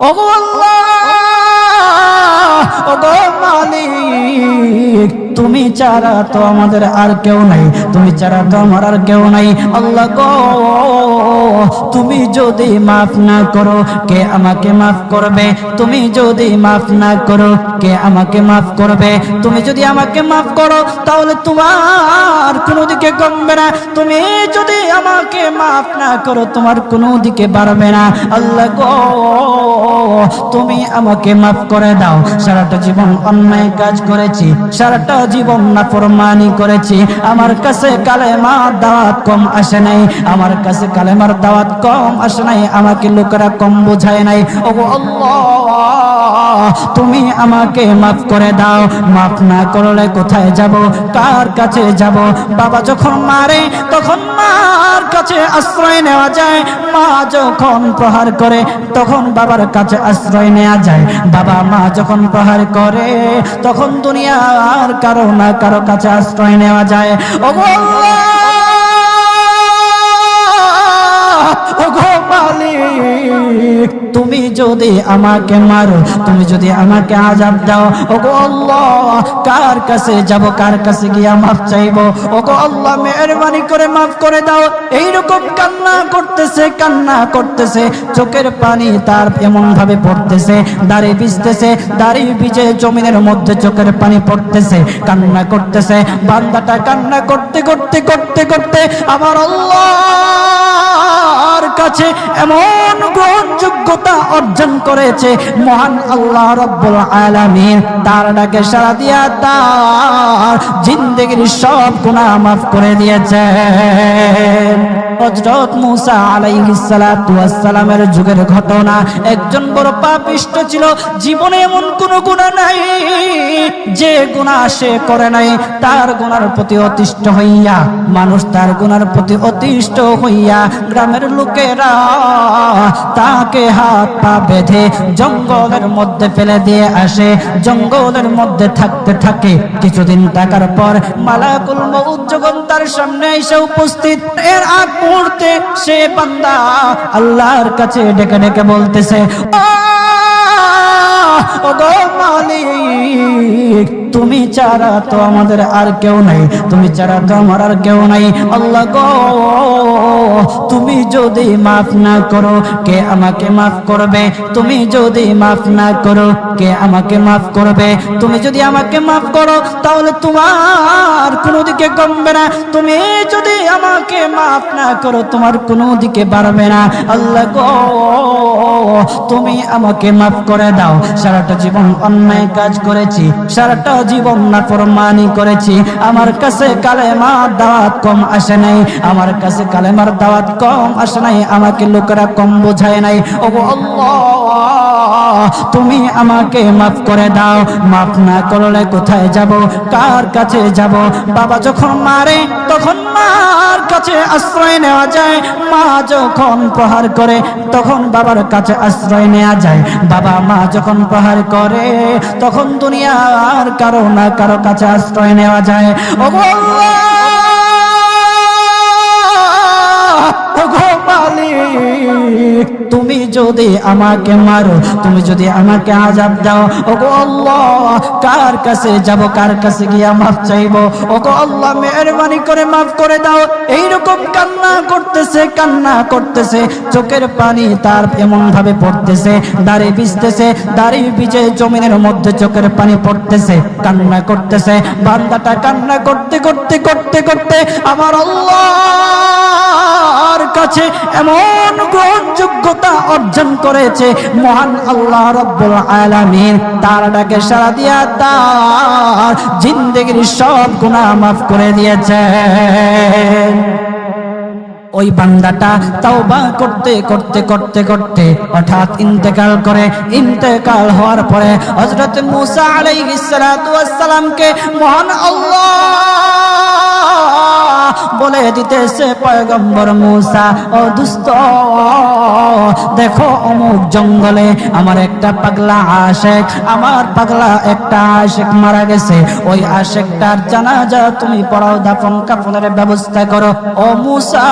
ওগো আল্লাহ, ওগো মালিক, তুমি ছাড়া তো আমাদের আর কেউ নাই, তুমি ছাড়া তো আমার আর কেউ নাই। আল্লাহ গো, তুমি যদি মাফ না করো কে আমাকে মাফ করবে? তুমি যদি মাফ না করো কে আমাকে মাফ করবে? তুমি যদি আমাকে মাফ করো তাহলে তোমার কোনো দিকে কমবে না, তুমি যদি আমাকে মাফ না করো তোমার কোনো দিকে বাড়বে না। আল্লাহ গো, তুমি আমাকে মাফ করে দাও। সারাটা জীবন অন্যায় কাজ করেছি, সারাটা জীবন নাফরমানি করেছি, আমার কাছে কালেমার দাওয়াত কম আসে নাই, আমার কাছে কালেমার দাওয়াত কম আসে নাই, আমাকে লোকেরা কম বোঝায় নাই। ওগো আল্লাহ, তুমি আমাকে মাফ করে দাও। মাফ না করলে কোথায় যাব, কার কাছে যাব? বাবা যখন মারে তখন মার কাছে আশ্রয় নেওয়া যায়, মা যখন প্রহার করে তখন বাবার কাছে আশ্রয় নেওয়া যায়, বাবা মা যখন প্রহার করে তখন দুনিয়ার কারো না কারো কাছে আশ্রয় নেওয়া যায়। ওগো আল্লাহ, ওগো মালিক, তুমি যদি আমাকে মারো, তুমি যদি আমাকে আযাব দাও, ওগো আল্লাহ, কার কাছে যাব, কার কাছে গিয়া মাফ চাইবো? ওগো আল্লাহ, মেহেরবানি করে মাফ করে দাও। এইরকম কান্না করতেছে, কান্না করতেছে, চোখের পানি তার এমন ভাবে পড়তেছে, দাড়ি ভিজতেছে, দাড়ি ভিজে জমিনের মধ্যে চোখের পানি পড়তেছে, কান্না করতেছে। বান্দাটা কান্না করতে করতে করতে করতে আমার আল্লাহর কাছে এমন গ্রহণযোগ্যতা অর্জন করেছে, মহান আল্লাহ রাব্বুল আলামিন তার ডাকে সাড়া দিয়া তার জিন্দেগির সব গুনাহ মাফ করে দিয়েছেন। হযরত মূসা আলাইহিস সালাতু ওয়াস সালামের যুগের ঘটনা। একজন বড় পাপিষ্ঠ ছিল, জীবনে এমন কোন গুনাহ নাই যে গুনাহ সে করে নাই। তার গুনার প্রতি অতিষ্ঠ হইয়া, মানুষ তার গুনার প্রতি অতিষ্ঠ হইয়া গ্রামের লোকেরা তাকে হাত পা বেঁধে জঙ্গলের মধ্যে ফেলে দিয়ে আসে। জঙ্গলের মধ্যে থাকতে থাকে, কিছুদিন থাকার পর মালাকুল মউত যখন তার সামনে এসে উপস্থিত, এর আগ মুহূর্তে সে বান্দা আল্লাহর কাছে ডেকে ডেকে বলতেছে, ওগো মালিক, তুমি ছাড়া তো আমাদের আর কেউ নাই, তুমি ছাড়া তো আমার আর কেউ নাই। আল্লাহ গো, তুমি যদি মাফ না করো কে আমাকে মাফ করবে? তুমি যদি মাফ না করো কে আমাকে মাফ করবে? তুমি যদি আমাকে মাফ করো তাহলে তোমার কোনো দিকে কমবে না, তুমি যদি আমাকে মাফ না করো তোমার কোনো দিকে বাড়বে না। আল্লাহ গো, তুমি আমাকে মাফ করে দাও। সারাটা জীবন অন্যায় কাজ করেছি, সারাটা জীবন নাফরমানি করেছি, আমার কাছে কালেমার দাওয়াত কম আসে নাই, আমার কাছে কালেমার দাওয়াত কম আসে নাই, আমাকে লোকেরা কম বোঝায় নাই। ওগো আল্লাহ, তুমি আমাকে মাফ করে দাও। মাফ না করলে কোথায় যাব, কার কাছে যাব? বাবা যখন মারে তখন মার কাছে আশ্রয় নেওয়া যায়, মা যখন প্রহার করে তখন বাবার কাছে আশ্রয় নেওয়া যায়, বাবা মা যখন প্রহার করে তখন দুনিয়ার কারো না কারো কাছে আশ্রয় নেওয়া যায়। ওগো আল্লাহ, ওগো মালিক, তুমি যদি আমাকে মারো, তুমি যদি আমাকে আযাব দাও, ওগো আল্লাহ, কার কাছে যাব, কার কাছে গিয়া মাফ চাইবো? ওগো আল্লাহ, মেহেরবানি করে মাফ করে দাও। এইরকম কান্না করতেছে, কান্না করতেছে, চোখের পানি তার এমন ভাবে পড়তেছে, দাড়ি ভিজতেছে, দাড়ি ভিজে জমিনের মধ্যে চোখের পানি পড়তেছে, কান্না করতেছে। বান্দাটা কান্না করতে করতে করতে করতে আমার আল্লাহর কাছে এমন গ্রহণযোগ্যতা অর্জন করেছে, মহান আল্লাহ রাব্বুল আলামিন তার ডাকে সাড়া দিয়া তার জিন্দেগির সব গুনাহ মাফ করে দিয়েছেন। ওই বান্দাটা তাওবা করতে করতে করতে করতে হঠাৎ ইন্তেকাল করে। ইন্তেকাল হওয়ার পরে হযরত মূসা আলাইহিস সালাতু ওয়াস সালামকে মহান আল্লাহ বলে দিতেছে পয়গম্বর মূসা, ও দুস্থ, দেখো অমুক জঙ্গলে আমার একটা পাগলা আশেক, আমার পাগলা একটা আশেক মারা গেছে, ওই আশেকটার জানাজা তুমি পড়াও, দাফন কাফনের ব্যবস্থা করো। ও মূসা,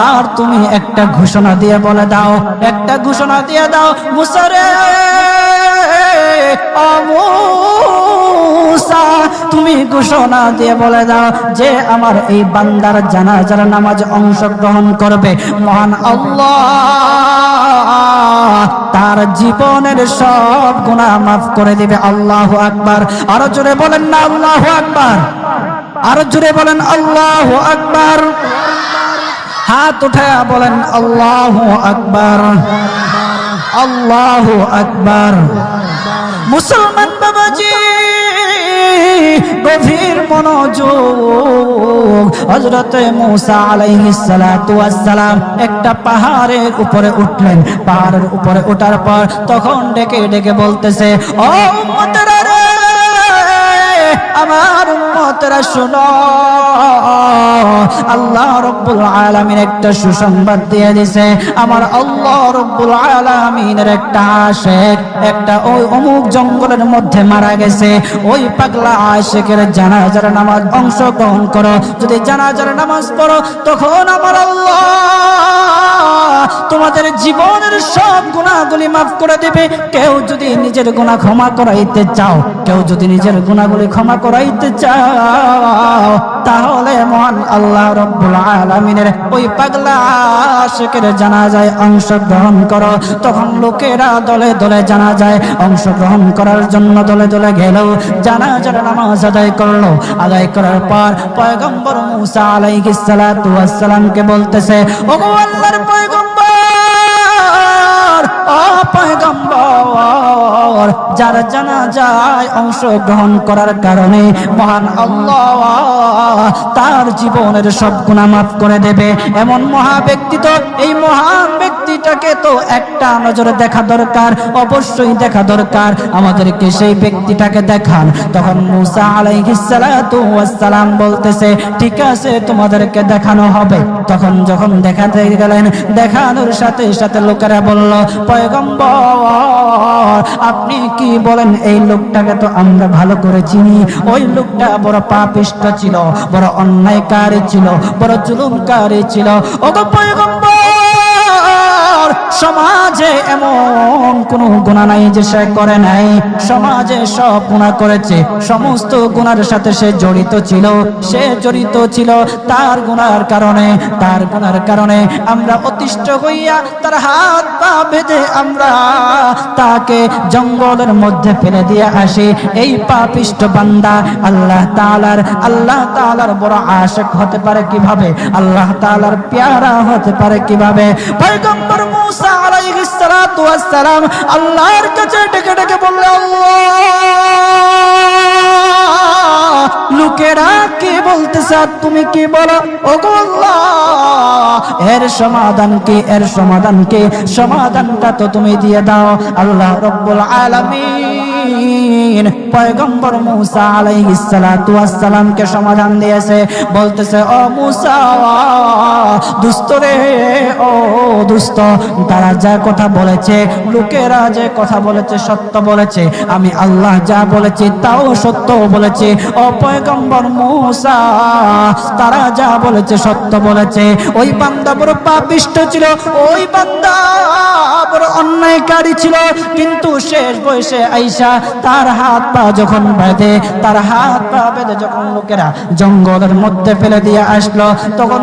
আর তুমি একটা ঘোষণা দিয়ে বলে দাও, একটা ঘোষণা দিয়ে দাও মূসা রে, ও মূসা, তুমি ঘোষণা দিয়ে বলে দাও যে আমার এই বান্দার জানাজার নামাজ অংশগ্রহণ করবে, মহান আল্লাহ তার জীবনের সব গুনাহ মাফ করে দিবে। আল্লাহু আকবার। আরো জোরে বলেন না আল্লাহু আকবার, আরো জোরে বলেন আল্লাহু আকবার। হাত উঠায়া বলেন আল্লাহু আকবার, আল্লাহু আকবার। মুসলমান বাবাজি, গভীর মনোযোগ। হযরত মূসা আলাইহিস সালাতু ওয়াস সালাম একটা পাহাড়ের উপরে উঠলেন। পাহাড়ের উপরে ওঠার পর তখন ডেকে ডেকে বলতেছে, ও উম্মতেরা রে, আমার উম্মতেরা শোনো, আল্লাহ রাব্বুল আলামিন একটা সুসংবাদ দিয়ে দিয়েছে। আমার আল্লাহ রাব্বুল আলামিনের একটা আশিক একটা ওই অমুক জঙ্গলের মধ্যে মারা গেছে, ওই পাগলা আশিকের জানাজার নামাজ অংশগ্রহণ করো। যদি জানাজার নামাজ পড়ো তখন আমার আল্লাহ তোমাদের জীবনের সব গুনাহগুলি মাফ করে দেবে। কেউ যদি নিজের গুনাহ ক্ষমা করাইতে চাও, কেউ যদি নিজের গুনাহগুলি ক্ষমা করাইতে চাও, তাহলে মহান আল্লাহ রাব্বুল আলামিনের ওই পাগলা আশিকের জানাজায় অংশগ্রহণ করো। তখন লোকেরা দলে দলে জানাজায় অংশগ্রহণ করার জন্য দলে দলে গেল, জানাজার নামাজ আদায় করলো। আদায় করার পর পয়গম্বর মূসা আলাইহিস সালাতু ওয়াস সালামকে বলতেছে, ওগো আল্লাহর পয়গম্বর, ও পয়গম্বর, যার জানাজায় অংশগ্রহণ করার কারণে মহান আল্লাহ তার জীবনের সব গুনাহ মাফ করে দেবে, এমন মহা ব্যক্তি তো, এই মহান ব্যক্তিটাকে তো একটা নজরে দেখা দরকার, অবশ্যই দেখা দরকার, আমাদেরকে সেই ব্যক্তিটাকে দেখান। তখন মূসা আলাইহিস সালাতু ওয়াস সালাম বলতেছে, ঠিক আছে, তোমাদেরকে দেখানো হবে। তখন যখন দেখাতে গেলেন, দেখানোর সাথে সাথে লোকেরা বলল, পয়গম্বর, আপনি কি বলেন, এই লোকটাকে তো আমরা ভালো করে চিনি, ওই লোকটা বড় পাপিষ্ঠ ছিল, বড় অন্যায়কারী ছিল, বড় জুলুমকারী ছিল। ওগো পয়গম্বর, সমাজে এমন কোন গুনাহ নাই যে সে করে নাই, সমাজে সব গুনাহ করেছে, সমস্ত গুনার সাথে সে জড়িত ছিল, সে জড়িত ছিল। তার গুনার কারণে, তার গুনার কারণে আমরা অতিষ্ঠ হইয়া তার হাত পা বেঁধে আমরা তাকে জঙ্গলের মধ্যে ফেলে দিয়ে আসি। এই পাপিষ্ঠ বান্দা আল্লাহ তাআলার বড় আশিক হতে পারে কিভাবে? আল্লাহ তাআলার প্যারা হতে পারে কিভাবে? পয়গম্বর মূসা আলাইহিস সালাতু ওয়াস সালাম আল্লাহর কাছে ডেকে ডেকে বললেন, আল্লাহ, লোকেরা কি বলতেছে আর তুমি কি বলো? ওগো আল্লাহ, এর সমাধান কি? এর সমাধান কি? সমাধানটা তো তুমি দিয়ে দাও। আল্লাহ রাব্বুল আলামিন পয়গম্বর মূসা আলাইহিস সালাতু ওয়াস সালামকে সমাধান দিয়েছে। বলতেছে, ও মূসা, দুষ্ট রে, ও দুষ্ট, তারা যা কথা বলেছে, লোকেরা যে কথা বলেছে সত্য বলেছে, আমি আল্লাহ যা বলেছি তাও সত্য বলেছি। ও পয়গম্বর মূসা, তারা যা বলেছে সত্য বলেছে। ওই বান্দা বড় পাপিষ্ঠ ছিল, ওই বান্দা বড় অন্যায়কারী ছিল, কিন্তু শেষ বয়সে আইসা তার হাত পা যখন বেঁধে, তার হাত পা বেঁধে যখন লোকেরা জঙ্গলের মধ্যে ফেলে দিয়ে আসলো, তখন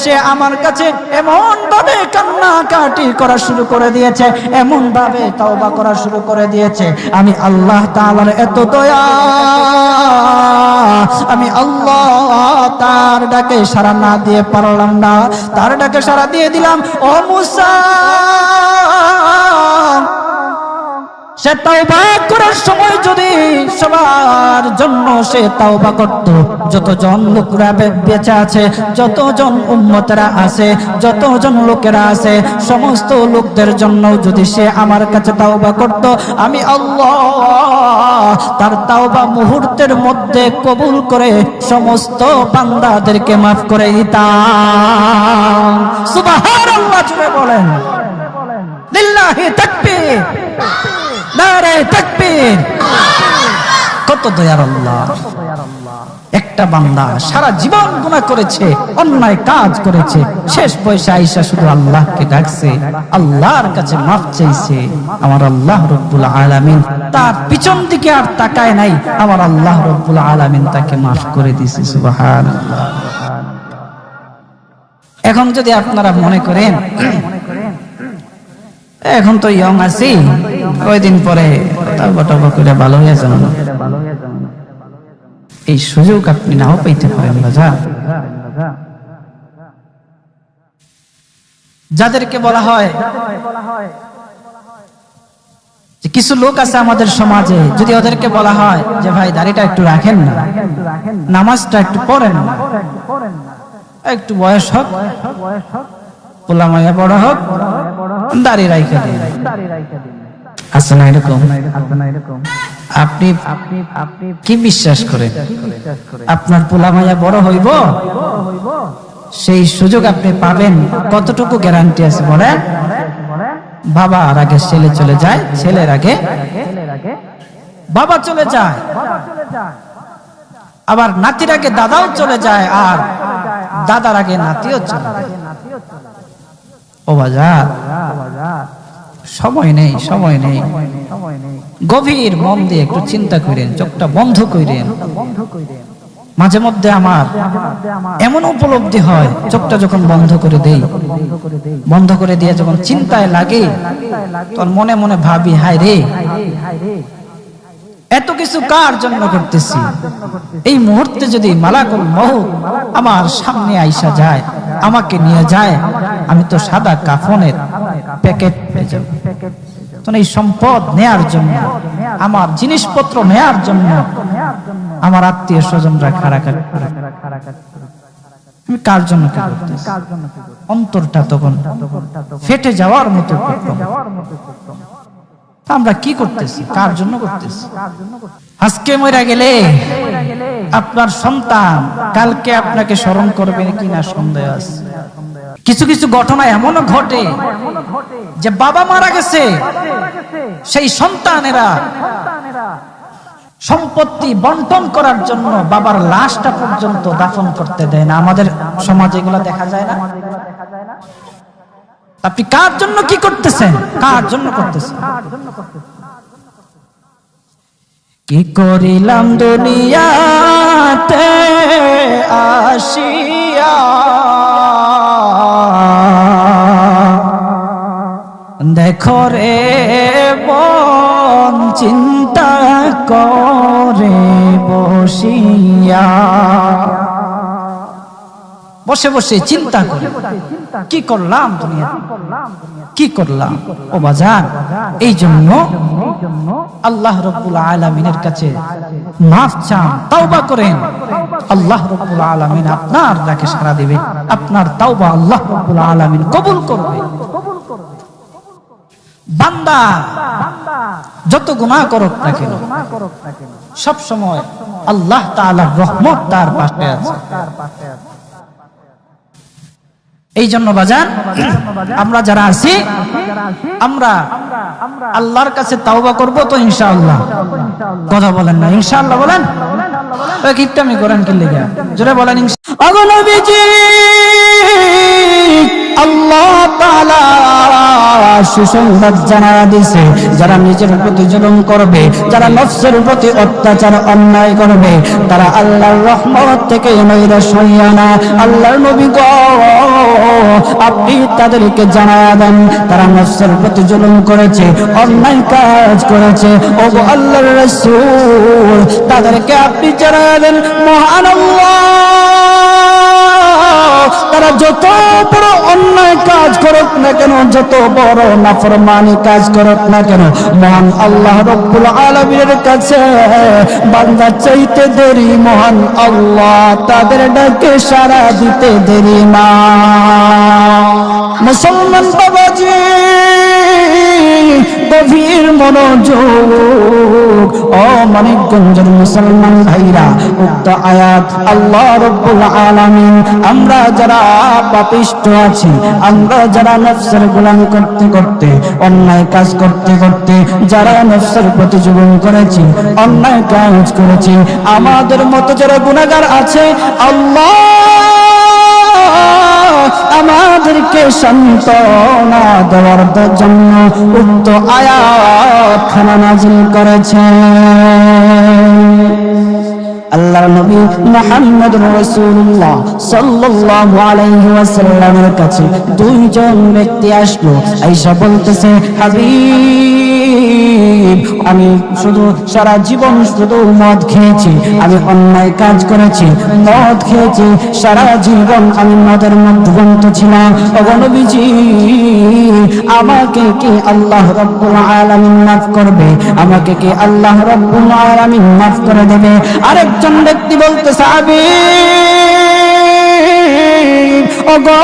সে আমার কাছে এমন ভাবে কান্নাকাটি করা শুরু করে দিয়েছে, এমন ভাবে তওবা করা শুরু করে দিয়েছে। আমি আল্লাহ তাআলার এত দয়া, আমি আল্লাহ তার ডাকে সাড়া না দিয়ে পারলাম না, তার ডাকে সাড়া দিয়ে দিলাম। ও মূসা, সে তওবা করার সময় যদি সবার জন্য সে তাওবা করত, যতজন লোকরা বেঁচে আছে, যতজন উম্মতরা আছে, যতজন লোকেরা আছে, সমস্ত লোকদের জন্য যদি সে আমার কাছে তাওবা করত, আমি আল্লাহ তার তাওবা মুহূর্তের মধ্যে কবুল করে সমস্ত বান্দাদেরকে মাফ করে দিতাম। সুবহানাল্লাহ জুড়ে বলেন, লিল্লাহি তাকবীর, নারে তাকবীর। কত দয়ার আল্লাহ! একটা বান্দা সারা জীবন গুনাহ করেছে, অন্যায় কাজ করেছে, শেষ বয়সে আইসা শুধু আল্লাহকে ডাকছে, আল্লাহর কাছে মাফ চাইছে। আমার আল্লাহ রব্বুল আলামিন তার পিছন দিকে আর তাকায় নাই, আমার আল্লাহ রব্বুল আলামিন তাকে মাফ করে দিয়েছে। সুবহানাল্লাহ। এখন যদি আপনারা মনে করেন এখন তো ইয়ং আছি, ওই দিন পরে তাওবা করে ভালো হয়ে যাবেন, এই সুযোগ আপনি নাও পাইতে পারেন। যাদেরকে বলা হয় যে কিছু লোক আছে আমাদের সমাজে, যদি ওদেরকে বলা হয় যে ভাই দাড়িটা একটু রাখেন না, নামাজটা একটু পড়েন না, একটু বয়স হোক, পোলা মাইয়া বড় হোক, দাড়ি রাইখা দিন, আছে না এরকম? আপনি কি বিশ্বাস করেন আপনার পোলা মাইয়া বড় হইব? সেই সুযোগ আপনি পাবেন? কতটুকু গ্যারান্টি আছে বলেন? বাবার আগে ছেলে চলে যায়, ছেলের আগে বাবা চলে যায়, আবার নাতির আগে দাদাও চলে যায়, আর দাদার আগে নাতিও চলে যায়। ও বাজার, সময় নেই, সময় নেই। গভীর মন দিয়ে একটু চিন্তা করেন, চোখটা বন্ধ করেন। মাঝে মধ্যে আমার এমন উপলব্ধি হয়, চোখটা যখন বন্ধ করে দেই, বন্ধ করে দিয়ে যখন চিন্তায় লাগে, তখন মনে মনে ভাবি, হায় রে, এত কিছু কার জন্য করতেছি? এই মুহূর্তে যদি মালাকুল মউত আমার সামনে আইসা যায়, আমাকে নিয়ে যায়, আমি তো সাদা কাফনের প্যাকেট পেয়ে যাব। এই সম্পদ নেয়ার জন্য, আমার জিনিসপত্র নেয়ার জন্য আমার আত্মীয় স্বজনরা খাড়াখাড়ি, আমি কার জন্য কি করতেছি? অন্তরটা তখন ফেটে যাওয়ার মতো। আমরা কি করতেছি? কার জন্য করতেছি? আজকে মরে গেলে আপনার সন্তান কালকে আপনাকে স্মরণ করবে কিনা সন্দেহ আছে। কিছু কিছু ঘটনা এমনও ঘটে যে বাবা মারা গেছে, সেই সন্তানেরা সম্পত্তি বন্টন করার জন্য বাবার লাশটা পর্যন্ত দাফন করতে দেয় না। আমাদের সমাজে এগুলো দেখা যায় না? আপনি কার জন্য কি করতেছেন? কার জন্য করতেছেন? কি করিলাম দুনিয়াতে আসিয়া, দেখো রে মন চিন্তা করে বসিয়া। বসে বসে চিন্তা করে কি করলাম দুনিয়াতে, কি করলাম? ও বাজার, এই জন্য আল্লাহ রাব্বুল আলামিনের কাছে মাফ চান, তাওবা করেন। আল্লাহ রাব্বুল আলামিন আপনার ডাকে সাড়া দিবে, আপনার তাওবা আল্লাহ রাব্বুল আলামিন কবুল করবে। বান্দা যত গুনাহ করুক না কেন, সব সময় আল্লাহ তাআলার রহমত তার পাশে আছে। এই জন্য বাজান, আমরা যারা আছি, আমরা আল্লাহর কাছে তাওবা করব তো ইনশাআল্লাহ। কথা বলেন না ইনশাআল্লাহ? বলেন, কিপটামি করেন কি লিগা? জোরে বলেন ইনশাআল্লাহ। আগো নবীজি, আল্লাহ তাআলা সুসংবাদ জানায়া দিয়েছে, যারা নিজের প্রতি জুলুম করবে, যারা নফসের প্রতি অত্যাচার অন্যায় করবে, তারা আল্লাহর রহমত থেকে নৈরাশ হইয়া না। আল্লাহর নবী গো, আপনি তাদেরকে জানায়া দেন, তারা নফসের প্রতি জুলুম করেছে, অন্যায় কাজ করেছে। ও গো আল্লাহর রাসূল, তাদেরকে আপনি জানায়া দেন, মহান আল্লাহ তারা যত বড় অন্যায় কাজ করুক না কেন, যত বড় নাফরমানি কাজ করুক না কেন, মহান আল্লাহ রব্বুল আলামিনের কাছে বান্দা চাইতে দেরি মহান আল্লাহ তাদের ডাকে সাড়া দিতে দেরি না। মুসলমান বাবাজি গভীর মনোযোগ, ও মানিকগঞ্জের মুসলমান ভাইরা, উক্ত আয়াত আল্লাহ রব্বুল আলামিন আমরা যারা পাপিষ্ঠ আছি, আমরা যারা নফসের গোলামি করতে করতে, অন্যায় কাজ করতে করতে যারা নফসের প্রতি জুলুম করেছি, অন্যায় কাজ করেছি, আমাদের মতো যারা গুনাহগার আছে, আল্লাহ আমাদেরকে সান্ত্বনা দেওয়ার জন্য উক্ত আয়াত খানা নাযিল করেছেন। আল্লাহর নবী মুহাম্মদুর রাসূলুল্লাহ সাল্লাল্লাহু আলাইহি ওয়াসাল্লামের কাছে দুইজন ব্যক্তি আসলো, আয়েশা বলতেছে, হাবিব, আমি শুধু সারা জীবন শুধু মদ খেয়েছি, আমি অন্যায় কাজ করেছি, মদ খেয়েছি, সারা জীবন আমি মদের মধ্যবন্ত ছিলাম, ওগো নবীজি আমাকে কি আল্লাহ রাব্বুল আলামিন মাফ করবে? আমাকে কি আল্লাহ রাব্বুল আলামিন মাফ করে দেবে? আরেকজন ব্যক্তি বলতেছে, হাবিব, ওগো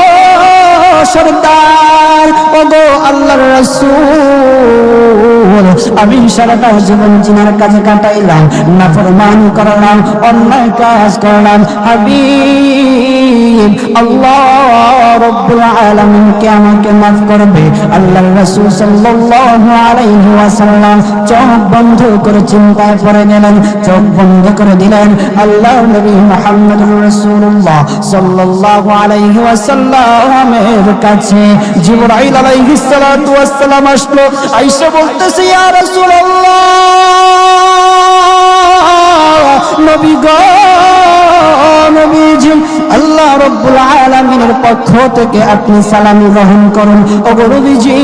সরদার, ওগো আল্লাহর রাসূল, আমি সারাটা জীবন জিনার কাজে কাটাইলাম, নাফরমানি করলাম, অন্যায় কাজ করলাম, হাবিব আল্লাহ রব্বুল আলামিন কে আমাকে মাফ করবে? আল্লাহর রাসূল সাল্লাল্লাহু আলাইহি ওয়াসাল্লাম চোখ বন্ধ করে চিন্তায় পড়ে গেলেন, চোখ বন্ধ করে দিলেন। আল্লাহর নবী মুহাম্মদুর রাসূলুল্লাহ সাল্লাল্লাহু আলাইহি ওয়াসাল্লামের কাছে জিবরাইল আলাইহিস সালাতু ওয়াস সালাম আসলো। আয়েশা বলতেছে, ইয়া রাসূলুল্লাহ, নবী গো, নবীজি, আল্লাহ রাব্বুল আলামিনের পক্ষ থেকে আপনি সালামি গ্রহণ করুন। ওগো নবীজি,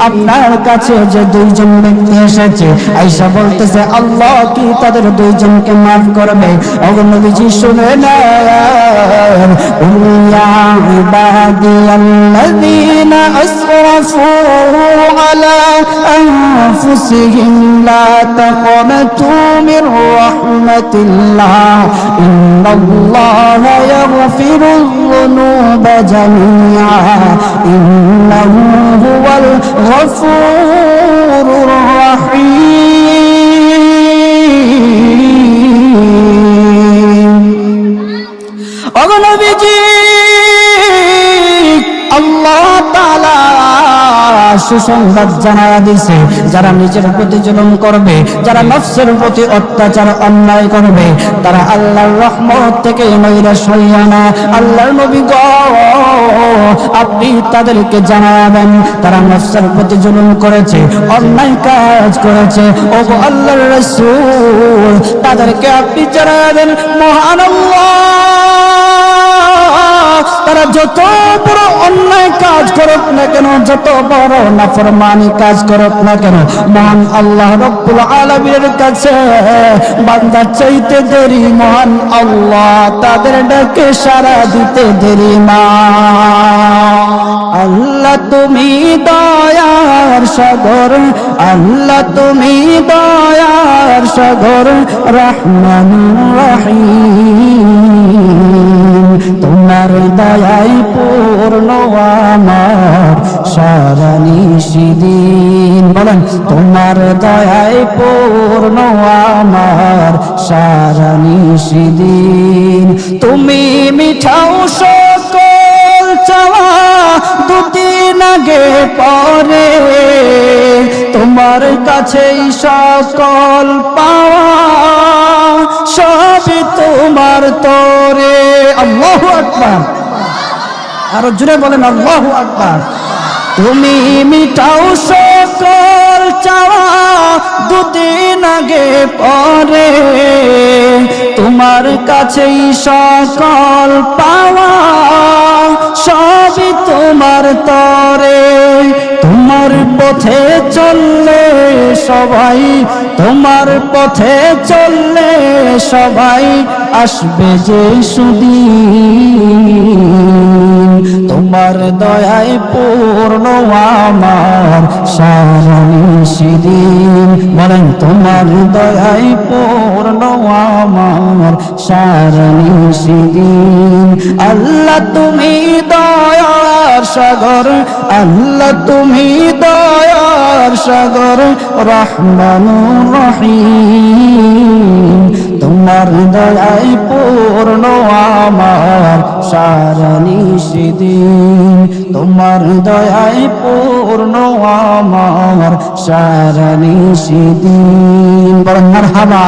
আপনার কাছে যে দুইজন ব্যক্তি এসেছে, আয়েশা বলতেছে, আল্লাহ কি তাদের দুইজনকে মাফ করবে? ওগো নবীজি শুনে নেন, ইয়া ইবাদিয়াল্লাযীনা আসরাফু আলা আনফুসিহিম লা তাকনাতু মির রাহমাতিল্লাহ ইন্নাল্লাহা ইয়াগফিরুয যুনুবা জামিআ ইন্নাহু হুয়াল গফুরুর রাহিম। ওগো নবীজি, আল্লাহ তাআলা সুসংবাদ জানায়া দিয়েছে, যারা নিজের প্রতি জুলুম করবে, যারা নফসের প্রতি অত্যাচার অন্যায় করবে, তারা আল্লাহর রহমত থেকে নৈরাশ হইয়া না। আল্লাহর নবী গো, আপনি তাদেরকে জানাবেন, তারা নফসের প্রতি জুলুম করেছে, অন্যায় কাজ করেছে, ওগো আল্লাহর রাসূল তাদেরকে আপনি জানাবেন, মহান আল্লাহ তারা যত বড় অন্যায় কাজ করুক না কেন, যত বড় নাফরমানি কাজ করুক না কেন, মহান আল্লাহ রব্বুল আলামিনের কাছে বান্দা চাইতে দেরি মহান আল্লাহ তাদের ডাকে সাড়া দিতে দেরি না। আল্লাহ তুমি দয়ার সাগর, আল্লাহ তুমি দয়ার সাগর, রহমানুর রহিম, তোমার দয়ায় পূর্ণ আমার সারা নিশিদিন। বলেন, তোমার দয়ায় পূর্ণ আমার সারা নিশিদিন। তুমি মিঠাও সকল চাওয়া দুদিন আগে পরে, তোমার কাছেই সকল পাওয়া সবই তোমার তরে। আল্লাহু আকবার, আরো জোরে বলেন আল্লাহু আকবার। তুমি মিটাও সকল চাওয়া দুদিন আগে পরে, তোমার কাছেই সকল পাওয়া সবই তোমার তরে তোমার পথে চললে সবাই, তোমার পথে চললে সবাই আসবে যে সুদিন। তোমার দয়ায় পূর্ণ আমার সারা নিশিদিন, বলেন তোমার দয়ায় পূর্ণ আমার সারা নিশিদিন। আল্লাহ তুমি দয়ার সাগর, আল্লাহ তুমি দয়ার সাগর, রহমানুর রহিম। তোমার দয়ায় পূর্ণ আমার সারা নিশিদিন, তোমার দয়ায় পূর্ণ আমার সারা নিশিদিন। বলেন মারহাবা।